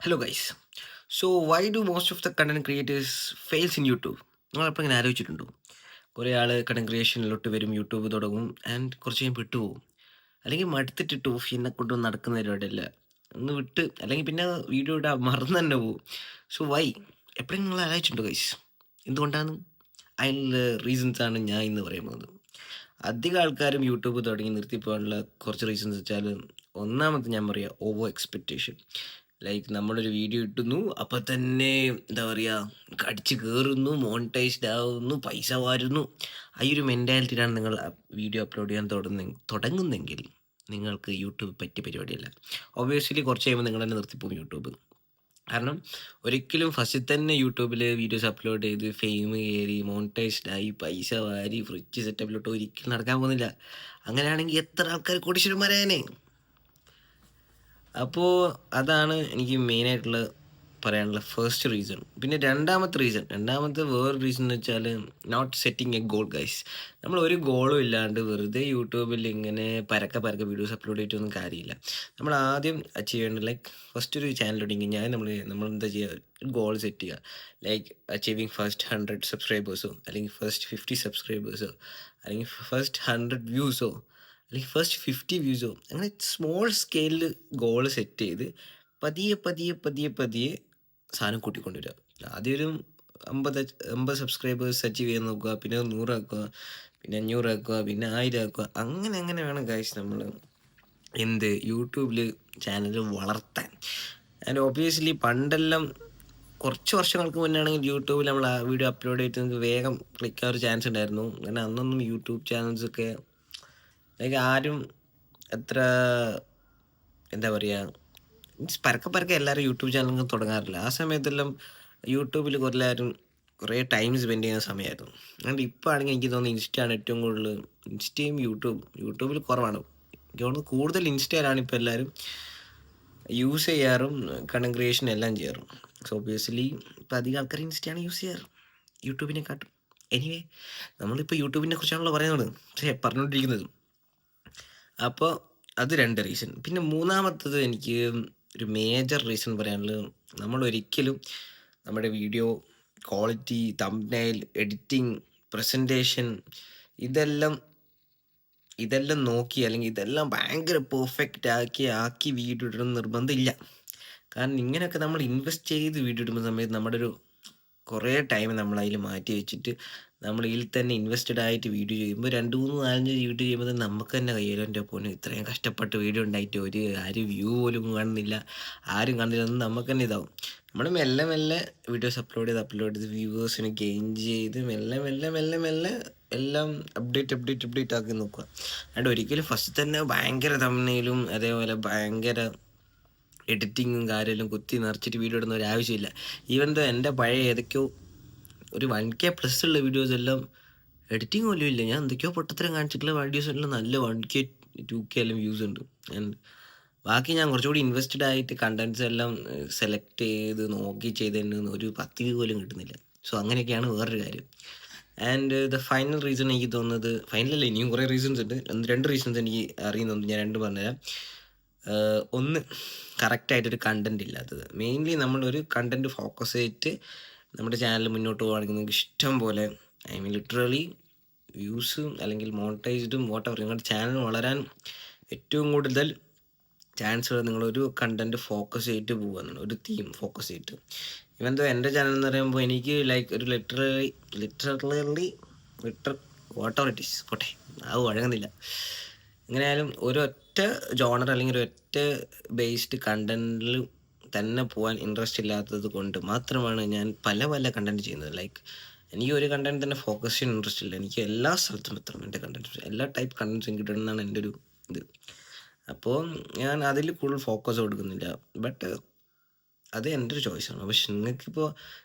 Hello guys. So why do most of the content creators fails in YouTube? നിങ്ങളെപ്പോൾ ഇങ്ങനെ ആലോചിച്ചിട്ടുണ്ടോ? കുറേ ആൾ content ക്രിയേഷനിലോട്ട് വരും, യൂട്യൂബ് തുടങ്ങും ആൻഡ് കുറച്ച് കഴിയുമ്പോൾ വിട്ടുപോകും. അല്ലെങ്കിൽ മടുത്തിട്ടിട്ട് ഓഫ് എന്നെ കൊണ്ടൊന്നും നടക്കുന്ന പരിപാടിയല്ല ഒന്ന് വിട്ട്, അല്ലെങ്കിൽ പിന്നെ വീഡിയോ ഇടാൻ മറന്നു തന്നെ പോകും. So why? എപ്പോഴും നിങ്ങൾ ആലോചിച്ചിട്ടുണ്ടോ ഗൈസ്? എന്തുകൊണ്ടാണ്? അതിനുള്ള റീസൺസ് ആണ് ഞാൻ ഇന്ന് പറയാൻ പോകുന്നത്. അധികം ആൾക്കാരും യൂട്യൂബ് തുടങ്ങി നിർത്തി പോകാനുള്ള കുറച്ച് റീസൺസ് വെച്ചാൽ, ഒന്നാമത്തെ ഞാൻ പറയാം ഓവർ എക്സ്പെക്റ്റേഷൻ. ലൈക്ക് നമ്മളൊരു വീഡിയോ ഇട്ടുന്നു, അപ്പം തന്നെ എന്താ പറയുക, കടിച്ച് കയറുന്നു, മോണിറ്റൈസ്ഡ് ആവുന്നു, പൈസ വാരുന്നു. ആ ഒരു മെൻറ്റാലിറ്റിയിലാണ് നിങ്ങൾ വീഡിയോ അപ്ലോഡ് ചെയ്യാൻ തുടങ്ങുന്നെങ്കിൽ നിങ്ങൾക്ക് യൂട്യൂബ് പറ്റിയ പരിപാടിയല്ല. ഒബ്വിയസ്ലി കുറച്ച് കഴിയുമ്പോൾ നിങ്ങൾ തന്നെ നിർത്തിപ്പോകും യൂട്യൂബ്. കാരണം ഒരിക്കലും ഫസ്റ്റിൽ തന്നെ യൂട്യൂബിൽ വീഡിയോസ് അപ്ലോഡ് ചെയ്ത് ഫെയിം കയറി മോണിറ്റൈസ്ഡ് ആയി പൈസ വാരി ഫ്രിഡ്ജ് സെറ്റപ്പിലോട്ട് ഒരിക്കലും നടക്കാൻ പോകുന്നില്ല. അങ്ങനെയാണെങ്കിൽ എത്ര ആൾക്കാർ കോടീശ്വരന്മാരായനെ. അപ്പോൾ അതാണ് എനിക്ക് മെയിനായിട്ടുള്ള പറയാനുള്ള ഫസ്റ്റ് റീസൺ. പിന്നെ രണ്ടാമത്തെ വേറൊരു റീസൺ എന്ന് വെച്ചാൽ, not setting a goal guys. നമ്മൾ ഒരു ഗോളും ഇല്ലാണ്ട് വെറുതെ യൂട്യൂബിൽ ഇങ്ങനെ പരക്കെ വീഡിയോസ് അപ്ലോഡ് ചെയ്തിട്ടൊന്നും കാര്യമില്ല. നമ്മൾ ആദ്യം അച്ചീവ് ചെയ്യേണ്ടത്, ലൈക്ക് ഫസ്റ്റ് ഒരു ചാനൽ തുടങ്ങി നമ്മൾ എന്താ ചെയ്യുക, ഒരു ഗോൾ സെറ്റ് ചെയ്യുക. ലൈക്ക് അച്ചീവിങ് ഫസ്റ്റ് 100 സബ്സ്ക്രൈബേഴ്സോ, അല്ലെങ്കിൽ ഫസ്റ്റ് 50 സബ്സ്ക്രൈബേഴ്സോ, അല്ലെങ്കിൽ ഫസ്റ്റ് 100 വ്യൂസോ, അല്ലെങ്കിൽ ഫസ്റ്റ് 50 വ്യൂസോ, അങ്ങനെ സ്മോൾ സ്കെയിലിൽ ഗോൾ സെറ്റ് ചെയ്ത് പതിയെ സാധനം കൂട്ടിക്കൊണ്ടുവരിക. ആദ്യം ഒരു 50 സബ്സ്ക്രൈബേഴ്സ് അച്ചീവ് ചെയ്യാൻ നോക്കുക, പിന്നെ 100 ആക്കുക, പിന്നെ 500 ആക്കുക, പിന്നെ 1000 ആക്കുക. അങ്ങനെ വേണം ഗൈസ് നമ്മൾ യൂട്യൂബിൽ ചാനൽ വളർത്താൻ. ആൻഡ് ഒബ്വിയസ്ലി പണ്ടെല്ലാം കുറച്ച് വർഷങ്ങൾക്ക് മുന്നേ ആണെങ്കിൽ യൂട്യൂബിൽ നമ്മൾ ആ വീഡിയോ അപ്ലോഡ് ചെയ്തിട്ട് നമുക്ക് വേഗം ക്ലിക്ക് ആവാൻ ഒരു ചാൻസ് ഉണ്ടായിരുന്നു. അങ്ങനെ അന്നൊന്നും യൂട്യൂബ് ചാനൽസൊക്കെ ലൈക്ക് ആരും എത്ര എന്താ പറയുക, മീൻസ് പരക്കെ എല്ലാവരും യൂട്യൂബ് ചാനലൊന്നും തുടങ്ങാറില്ല. ആ സമയത്തെല്ലാം യൂട്യൂബിൽ എല്ലാവരും കുറേ ടൈം സ്പെൻഡ് ചെയ്യുന്ന സമയമായിരുന്നു. അതുകൊണ്ട് ഇപ്പോൾ ആണെങ്കിൽ എനിക്ക് തോന്നുന്നു ഇൻസ്റ്റയാണ് ഏറ്റവും കൂടുതൽ. ഇൻസ്റ്റയും യൂട്യൂബിൽ കുറവാണ്. എനിക്ക് തോന്നുന്നു കൂടുതൽ ഇൻസ്റ്റയിലാണ് ഇപ്പോൾ എല്ലാവരും യൂസ് ചെയ്യാറും കണ്ടന്റ് ക്രിയേഷൻ എല്ലാം ചെയ്യാറും. സോ ഒബ്വിയസ്ലി ഇപ്പോൾ അധികം ആൾക്കാർ ഇൻസ്റ്റയാണ് യൂസ് ചെയ്യാറ് യൂട്യൂബിനെക്കാട്ടും. എനിവേ, നമ്മളിപ്പോൾ യൂട്യൂബിനെ കുറിച്ചാണല്ലോ പറയുന്നത്, പറഞ്ഞുകൊണ്ടിരിക്കുന്നത്. അപ്പോൾ അത് 2 റീസൺ. പിന്നെ മൂന്നാമത്തത് എനിക്ക് ഒരു മേജർ റീസൺ പറയാനുള്ളത്, നമ്മളൊരിക്കലും നമ്മുടെ video quality, thumbnail, editing, presentation ഇതെല്ലാം നോക്കി, അല്ലെങ്കിൽ ഇതെല്ലാം ഭയങ്കര പെർഫെക്റ്റ് ആക്കി വീഡിയോ ഇടണം നിർബന്ധമില്ല. കാരണം ഇങ്ങനെയൊക്കെ നമ്മൾ ഇൻവെസ്റ്റ് ചെയ്ത് വീഡിയോ ഇടുന്ന സമയത്ത് നമ്മുടെ ഒരു കുറേ ടൈം നമ്മളതിൽ മാറ്റി വെച്ചിട്ട് നമ്മൾ ഇതിൽ തന്നെ ഇൻവെസ്റ്റഡ് ആയിട്ട് വീഡിയോ ചെയ്യുമ്പോൾ 2, 3, 4 വീഡിയോ ചെയ്യുമ്പോൾ നമുക്ക് തന്നെ കയ്യിലും എൻ്റെ പോലും ഇത്രയും കഷ്ടപ്പെട്ട് വീഡിയോ ഉണ്ടായിട്ട് ആരും വ്യൂ പോലും കാണുന്നില്ല, ആരും കാണുന്നില്ല എന്ന് നമുക്ക് തന്നെ ഇതാവും. നമ്മൾ മെല്ലെ വീഡിയോസ് അപ്ലോഡ് ചെയ്ത് വ്യൂവേഴ്സിനെ ഗെയിൻ ചെയ്ത് മെല്ലെ എല്ലാം അപ്ഡേറ്റ് ആക്കി നോക്കുക. അതുകൊണ്ട് ഒരിക്കലും ഫസ്റ്റ് തന്നെ ഭയങ്കര തമ്മിലും അതേപോലെ ഭയങ്കര എഡിറ്റിങ്ങും കാര്യമെല്ലാം കുത്തി നിറച്ചിട്ട് വീഡിയോ ഇടുന്ന ഒരു ആവശ്യമില്ല. ഈവൻ ദോ എൻ്റെ പഴയ ഏതൊക്കെയോ ഒരു 1K പ്ലസ് ഉള്ള വീഡിയോസ് എല്ലാം എഡിറ്റിംഗ് പോലും ഇല്ല. ഞാൻ എന്തൊക്കെയോ പൊട്ടത്തരം കാണിച്ചിട്ടുള്ള വീഡിയോസ് എല്ലാം നല്ല 1K 2K എല്ലാം വ്യൂസ് ഉണ്ട്. ആൻഡ് ബാക്കി ഞാൻ കുറച്ചുകൂടി ഇൻവെസ്റ്റഡ് ആയിട്ട് കണ്ടൻറ്റ്സ് എല്ലാം സെലക്ട് ചെയ്ത് നോക്കി ചെയ്തതിന് ഒരു 10 വ്യൂ പോലും കിട്ടുന്നില്ല. സോ അങ്ങനെയൊക്കെയാണ് വേറൊരു കാര്യം. ആൻഡ് ദ ഫൈനൽ റീസൺ എനിക്ക് തോന്നുന്നത്, ഫൈനലല്ല, ഇനിയും കുറേ റീസൺസ് ഉണ്ട്. 2 റീസൺസ് എനിക്ക് അറിയുന്നുണ്ട്, ഞാൻ 2 പറഞ്ഞുതരാം. ഒന്ന്, കറക്റ്റായിട്ടൊരു കണ്ടൻറ് ഇല്ലാത്തത്. മെയിൻലി നമ്മളൊരു കണ്ടൻറ് ഫോക്കസ് ചെയ്തിട്ട് നമ്മുടെ ചാനൽ മുന്നോട്ട് പോകുകയാണെങ്കിൽ നിങ്ങൾക്ക് ഇഷ്ടം പോലെ, ഐ മീൻ ലിറ്ററലി വ്യൂസും അല്ലെങ്കിൽ മോണിറ്റൈസ്ഡും വാട്ടെവർ, നിങ്ങളുടെ ചാനൽ വളരാൻ ഏറ്റവും കൂടുതൽ ചാൻസ് നിങ്ങളൊരു കണ്ടൻറ് ഫോക്കസ് ചെയ്തിട്ട് പോകുകയെന്നാണ്, ഒരു തീം ഫോക്കസ് ചെയ്തിട്ട്. ഇവൻ എൻ്റെ ചാനൽ എന്ന് പറയുമ്പോൾ എനിക്ക് ലൈക്ക് ഒരു ലിറ്ററലി വാട്ടെവർ ഇറ്റ് ഈസ്, പോട്ടെ അത് വഴങ്ങുന്നില്ല. എങ്ങനെയായാലും ഒരൊറ്റ ജോണർ അല്ലെങ്കിൽ ഒരൊറ്റ ബേസ്ഡ് കണ്ടൻറ്റിൽ തന്നെ പോകാൻ ഇൻട്രസ്റ്റ് ഇല്ലാത്തത് കൊണ്ട് മാത്രമാണ് ഞാൻ പല കണ്ടൻറ് ചെയ്യുന്നത്. ലൈക്ക് എനിക്ക് ഒരു കണ്ടൻറ് തന്നെ ഫോക്കസ് ചെയ്യാൻ ഇൻട്രസ്റ്റ് ഇല്ല. എനിക്ക് എല്ലാ സ്ഥലത്തും എത്തണം എൻ്റെ കണ്ടൻറ്, എല്ലാ ടൈപ്പ് കണ്ടൻറ്റ്സും കിട്ടണം എന്നാണ് എൻ്റെ ഒരു ഇത്. അപ്പോൾ ഞാൻ അതിൽ കൂടുതൽ ഫോക്കസ് കൊടുക്കുന്നില്ല. ബട്ട് അത് എൻ്റെ ഒരു ചോയ്സാണ്. പക്ഷെ നിങ്ങൾക്കിപ്പോൾ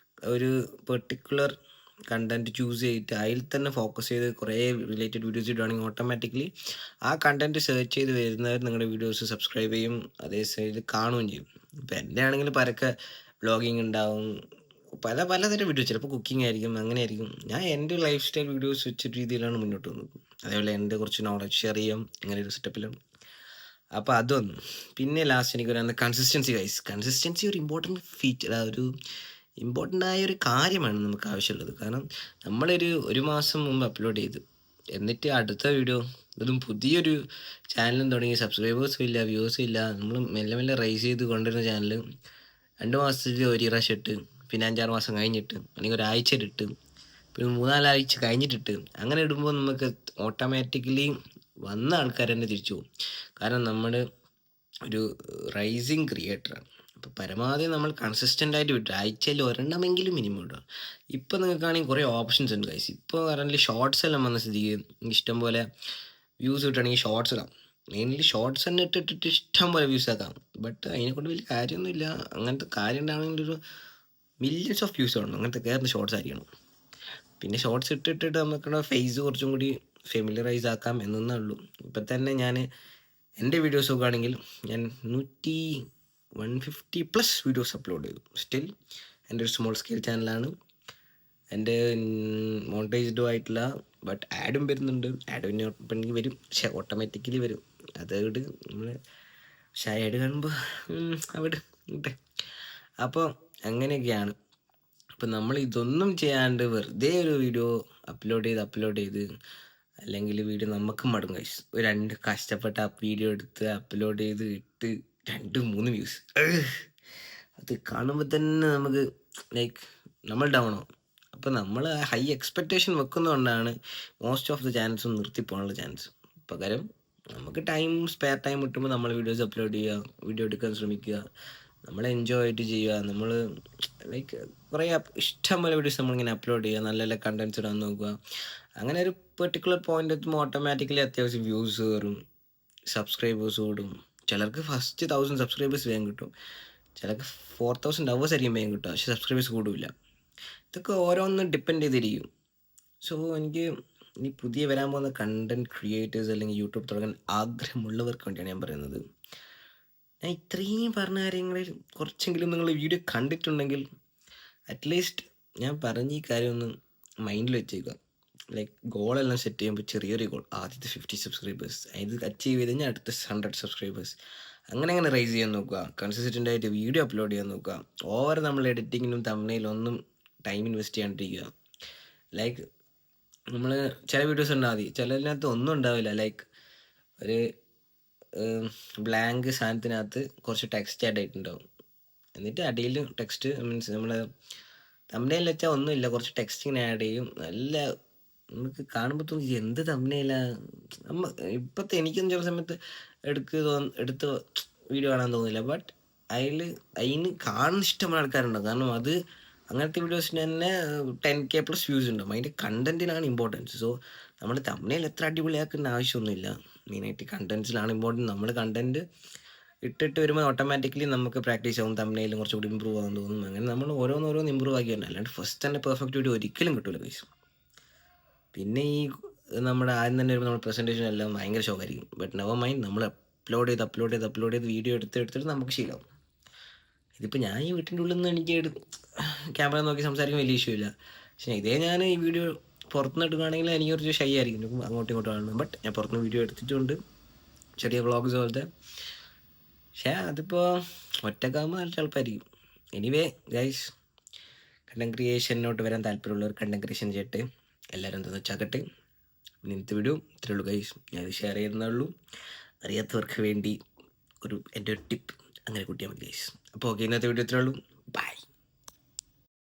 ഒരു പെർട്ടിക്കുലർ കണ്ടൻറ്റ് ചൂസ് ചെയ്തിട്ട് അതിൽ തന്നെ ഫോക്കസ് ചെയ്ത് കുറേ റിലേറ്റഡ് വീഡിയോസ് ഇടുകയാണെങ്കിൽ ഓട്ടോമാറ്റിക്കലി ആ കണ്ടൻറ്റ് സെർച്ച് ചെയ്ത് വരുന്നവർ നിങ്ങളുടെ വീഡിയോസ് സബ്സ്ക്രൈബ് ചെയ്യും, അതേ സൈഡിൽ കാണുകയും ചെയ്യും. ഇപ്പം എൻ്റെ ആണെങ്കിൽ പരക്കെ വ്ളോഗിങ് ഉണ്ടാവും, പലതരം വീഡിയോ, ചിലപ്പോൾ കുക്കിംഗ് ആയിരിക്കും, അങ്ങനെ ആയിരിക്കും. ഞാൻ എൻ്റെ ലൈഫ് സ്റ്റൈൽ വീഡിയോസ് വെച്ച രീതിയിലാണ് മുന്നോട്ട് പോകുന്നത്. അതേപോലെ എൻ്റെ കുറച്ച് നോളജ് ഷെയർ ചെയ്യാം, അങ്ങനെ ഒരു സെറ്റപ്പിലാണ്. അപ്പോൾ അതൊന്ന്. പിന്നെ ലാസ്റ്റ് എനിക്ക് പറയാവുന്നത് കൺസിസ്റ്റൻസി ഗൈസ്. കൺസിസ്റ്റൻസി ഒരു ഇമ്പോർട്ടൻ്റ് ആയ ഒരു കാര്യമാണ് നമുക്ക് ആവശ്യമുള്ളത്. കാരണം ഒരു മാസം മുമ്പ് അപ്ലോഡ് ചെയ്ത്, എന്നിട്ട് അടുത്ത വീഡിയോ അതും പുതിയൊരു ചാനലും തുടങ്ങി, സബ്സ്ക്രൈബേഴ്സും ഇല്ല, വ്യൂസും ഇല്ല. നമ്മൾ മെല്ലെ മെല്ലെ റൈസ് ചെയ്ത് കൊണ്ടുവരുന്ന ചാനൽ 2 മാസത്തിൽ ഒരു പ്രാവശ്യം ഇട്ട്, പിന്നെ 5-6 മാസം കഴിഞ്ഞിട്ട്, അല്ലെങ്കിൽ ഒരാഴ്ചയിലിട്ട്, പിന്നെ 3-4 ആഴ്ച കഴിഞ്ഞിട്ടിട്ട്, അങ്ങനെ ഇടുമ്പോൾ നമുക്ക് ഓട്ടോമാറ്റിക്കലി വന്ന ആൾക്കാർ തന്നെ തിരിച്ചു പോകും. കാരണം നമ്മൾ ഒരു റൈസിങ് ക്രിയേറ്ററാണ്. അപ്പോൾ പരമാവധി നമ്മൾ കൺസിസ്റ്റൻ്റ് ആയിട്ട് വിട്ടു, ആഴ്ചയിൽ ഒരെണ്ണമെങ്കിലും മിനിമം ഇടുക. ഇപ്പോൾ നിങ്ങൾക്കാണെങ്കിൽ കുറേ ഓപ്ഷൻസ് ഉണ്ട് ഗൈസ്. ഇപ്പോൾ കറൻ്റ് ഷോർട്സ് എല്ലാം വന്ന സ്ഥിതിക്ക് ഇഷ്ടം പോലെ വ്യൂസ് കിട്ടുകയാണെങ്കിൽ ഷോർട്സ് ഇടാം. മെയിൻലി ഷോർട്സ് തന്നെ ഇട്ടിട്ട് ഇഷ്ടം പോലെ വ്യൂസ് ആക്കാം. ബട്ട് അതിനെക്കൊണ്ട് വലിയ കാര്യമൊന്നുമില്ല. അങ്ങനത്തെ കാര്യം ഉണ്ടാണെങ്കിൽ ഒരു മില്യൺസ് ഓഫ് വ്യൂസ് വേണം, അങ്ങനത്തെ കയറുന്ന ഷോർട്സ് ആയിരിക്കണം. പിന്നെ ഷോർട്സ് ഇട്ടിട്ട് നമുക്കുള്ള ഫേസ് കുറച്ചും കൂടി ഫെമിലറൈസ് ആക്കാം എന്നേ ഉള്ളൂ. ഇപ്പം തന്നെ ഞാൻ എൻ്റെ വീഡിയോസ് നോക്കുകയാണെങ്കിൽ ഞാൻ 150+ വീഡിയോസ് അപ്ലോഡ് ചെയ്തു. സ്റ്റിൽ എൻ്റെ ഒരു സ്മോൾ സ്കെയിൽ ചാനലാണ്. എൻ്റെ മോണിറ്റൈസ്ഡും ആയിട്ടില്ല, ബട്ട് ആഡും വരുന്നുണ്ട്. ആഡ് പിന്നെ വരും, പക്ഷേ ഓട്ടോമാറ്റിക്കലി വരും. അതോട് നമ്മൾ ആഡ് കാണുമ്പോൾ അവിടെ ഇട്ടെ. അപ്പോൾ അങ്ങനെയൊക്കെയാണ്. അപ്പം നമ്മൾ ഇതൊന്നും ചെയ്യാണ്ട് വെറുതെ ഒരു വീഡിയോ അപ്ലോഡ് ചെയ്ത് അല്ലെങ്കിൽ വീഡിയോ നമുക്ക് മടും ഗൈസ്. ഒരു 2 കഷ്ടപ്പെട്ട വീഡിയോ എടുത്ത് അപ്ലോഡ് ചെയ്ത് ഇട്ട് 2-3 വ്യൂസ്, അത് കാണുമ്പോൾ തന്നെ നമുക്ക് ലൈക്ക് നമ്മൾ ഡൗൺ ആവും. അപ്പോൾ നമ്മൾ ഹൈ എക്സ്പെക്റ്റേഷൻ വെക്കുന്നതുകൊണ്ടാണ് മോസ്റ്റ് ഓഫ് ദ ചാൻസും നിർത്തിപ്പോകാനുള്ള ചാൻസ്. പകരം നമുക്ക് സ്പെയർ ടൈം കിട്ടുമ്പോൾ നമ്മൾ വീഡിയോസ് അപ്ലോഡ് ചെയ്യുക, വീഡിയോ എടുക്കാൻ ശ്രമിക്കുക, നമ്മൾ എൻജോയ് ആയിട്ട് ചെയ്യുക. നമ്മൾ ലൈക്ക് കുറേ ഇഷ്ടംപോലെ വീഡിയോസ് നമ്മളിങ്ങനെ അപ്ലോഡ് ചെയ്യുക, നല്ല നല്ല കണ്ടൻസ് ഇടാൻ നോക്കുക. അങ്ങനെ ഒരു പെർട്ടിക്കുലർ പോയിന്റ് എത്തുമ്പോൾ ഓട്ടോമാറ്റിക്കലി അത്യാവശ്യം വ്യൂസ് കയറും, സബ്സ്ക്രൈബേഴ്സ് കൂടും. ചിലർക്ക് ഫസ്റ്റ് 1000 സബ്സ്ക്രൈബേഴ്സ് വേഗം കിട്ടും, ചിലർക്ക് 4000 അവേഴ്സ് ആയിരിക്കും വേഗം കിട്ടുക, പക്ഷേ സബ്സ്ക്രൈബേഴ്സ് കൂടില്ല. ഇതൊക്കെ ഓരോന്നും ഡിപ്പെൻഡ് ചെയ്തിരിക്കും. സോ എനിക്ക് ഇനി പുതിയ വരാൻ പോകുന്ന കണ്ടൻറ് ക്രിയേറ്റേഴ്സ് അല്ലെങ്കിൽ യൂട്യൂബ് തുടങ്ങാൻ ആഗ്രഹമുള്ളവർക്ക് വേണ്ടിയാണ് ഞാൻ പറയുന്നത്. ഞാൻ ഇത്രയും പറഞ്ഞ കാര്യങ്ങളിൽ കുറച്ചെങ്കിലും നിങ്ങൾ വീഡിയോ കണ്ടിട്ടുണ്ടെങ്കിൽ അറ്റ്ലീസ്റ്റ് ഞാൻ പറഞ്ഞ ഈ കാര്യം ഒന്ന് മൈൻഡിൽ വെച്ചേക്കുക. ലൈക്ക് ഗോളെല്ലാം സെറ്റ് ചെയ്യുമ്പോൾ ചെറിയൊരു ഗോൾ, ആദ്യത്തെ 50 സബ്സ്ക്രൈബേഴ്സ്, ഇത് അച്ചീവ് ചെയ്ത് കഴിഞ്ഞാൽ അടുത്ത 100 സബ്സ്ക്രൈബേഴ്സ്, അങ്ങനെ റൈസ് ചെയ്യാൻ നോക്കുക. കൺസിസ്റ്റൻ്റ് ആയിട്ട് വീഡിയോ അപ്ലോഡ് ചെയ്യാൻ നോക്കുക. ഓവർ നമ്മൾ എഡിറ്റിങ്ങിനും തമ്മിലും ഒന്നും ടൈം ഇൻവെസ്റ്റ് ചെയ്യാണ്ടിരിക്കുക. ലൈക്ക് നമ്മൾ ചില വീഡിയോസ് ഉണ്ടാവും, ചിലതിനകത്ത് ഒന്നും ഉണ്ടാവില്ല. ലൈക്ക് ഒരു ബ്ലാങ്ക് സാധനത്തിനകത്ത് കുറച്ച് ടെക്സ്റ്റ് ആഡ് ആയിട്ടുണ്ടാവും, എന്നിട്ട് അടിയിൽ ടെക്സ്റ്റ് മീൻസ് നമ്മൾ തമ്പ്നെയിൽ വെച്ചാൽ ഒന്നുമില്ല, കുറച്ച് ടെക്സ്റ്റ് ഇങ്ങനെ ആഡ് ചെയ്യും. നല്ല നമുക്ക് കാണുമ്പോൾ തോന്നി എന്ത് തമ്പ്നെയിലാ. ഇപ്പോഴത്തെ എനിക്കൊന്നും ചില സമയത്ത് എടുത്ത് വീഡിയോ കാണാൻ തോന്നില്ല. ബട്ട് അതിന് കാണുന്ന ഇഷ്ടമുള്ള ആൾക്കാരുണ്ടാവും. കാരണം അത് അങ്ങനത്തെ വീഡിയോസിന് തന്നെ 10K+ വ്യൂസ് ഉണ്ടാവും. അതിൻ്റെ കണ്ടൻറ്റിനാണ് ഇമ്പോർട്ടൻസ്. സോ നമ്മൾ തമ്പ്നെയിൽ എത്ര അടിപൊളിയാക്കേണ്ട ആവശ്യമൊന്നുമില്ല. മെയിനായിട്ട് കണ്ടൻസിലാണ് ഇമ്പോർട്ടൻറ്റ്. നമ്മൾ കണ്ടൻറ്റ് ഇട്ടിട്ട് വരുമ്പോൾ ഓട്ടോമാറ്റിക്കലി നമുക്ക് പ്രാക്ടീസ് ആവും, തമ്പ്നെയിലും കുറച്ചുകൂടി ഇമ്പ്രൂവ് ആകാൻ തോന്നും. അങ്ങനെ നമ്മൾ ഓരോന്ന് ഇമ്പ്രൂവ് ആക്കി തന്നെ, അല്ലാണ്ട് ഫസ്റ്റ് തന്നെ പെർഫെക്റ്റ് വീഡിയോ ഒരിക്കലും കിട്ടില്ല ഗൈസ്. പിന്നെ നമ്മുടെ ആദ്യം തന്നെ വരുമ്പോൾ നമ്മുടെ പ്രസൻറ്റേഷൻ എല്ലാം ഭയങ്കര ഷോക്കായിരിക്കും. ബട്ട് നെവർ മൈൻഡ്, നമ്മൾ അപ്ലോഡ് ചെയ്ത് വീഡിയോ എടുത്തിട്ട് നമുക്ക് ശീലമാവും. ഇതിപ്പോൾ ഞാൻ ഈ വീട്ടിൻ്റെ ഉള്ളിൽ നിന്ന് എനിക്ക് ക്യാമറ നോക്കി സംസാരിക്കാൻ വലിയ ഇഷ്യൂ ഇല്ല. പക്ഷേ ഇതേ ഞാൻ ഈ വീഡിയോ പുറത്തുനിന്ന് എടുക്കുകയാണെങ്കിൽ എനിക്ക് കുറച്ച് ഷൈ ആയിരിക്കും, അങ്ങോട്ടും ഇങ്ങോട്ടും കാണുന്നത്. ബട്ട് ഞാൻ പുറത്തുനിന്ന് വീഡിയോ എടുത്തിട്ടുണ്ട്, ചെറിയ വ്ളോഗ്സ് പോലത്തെ. പക്ഷേ അതിപ്പോൾ ഒറ്റക്കാകുമ്പോൾ നല്ല എളുപ്പമായിരിക്കും. എനിവേ ഗൈസ്, കണ്ടന്റ് ക്രിയേഷനോട്ട് വരാൻ താല്പര്യമുള്ളവർ കണ്ടന്റ് ക്രിയേഷൻ ചെയ്യട്ടെ, എല്ലാവരും എന്താണെന്ന് വെച്ചാക്കട്ടെ. പിന്നെ ഇന്നത്തെ വീഡിയോ ഇത്രയേ ഉള്ളൂ ഗൈസ്, ഞാനത് ഷെയർ ചെയ്യുന്നുള്ളൂ. അറിയാത്തവർക്ക് വേണ്ടി എൻ്റെ ഒരു ടിപ്പ് അങ്ങനെ കൂട്ടിയാൽ മതി ഗൈസ്. അപ്പോൾ ഓക്കെ, ഇന്നത്തെ വീഡിയോ ഇത്രയേ ഉള്ളൂ.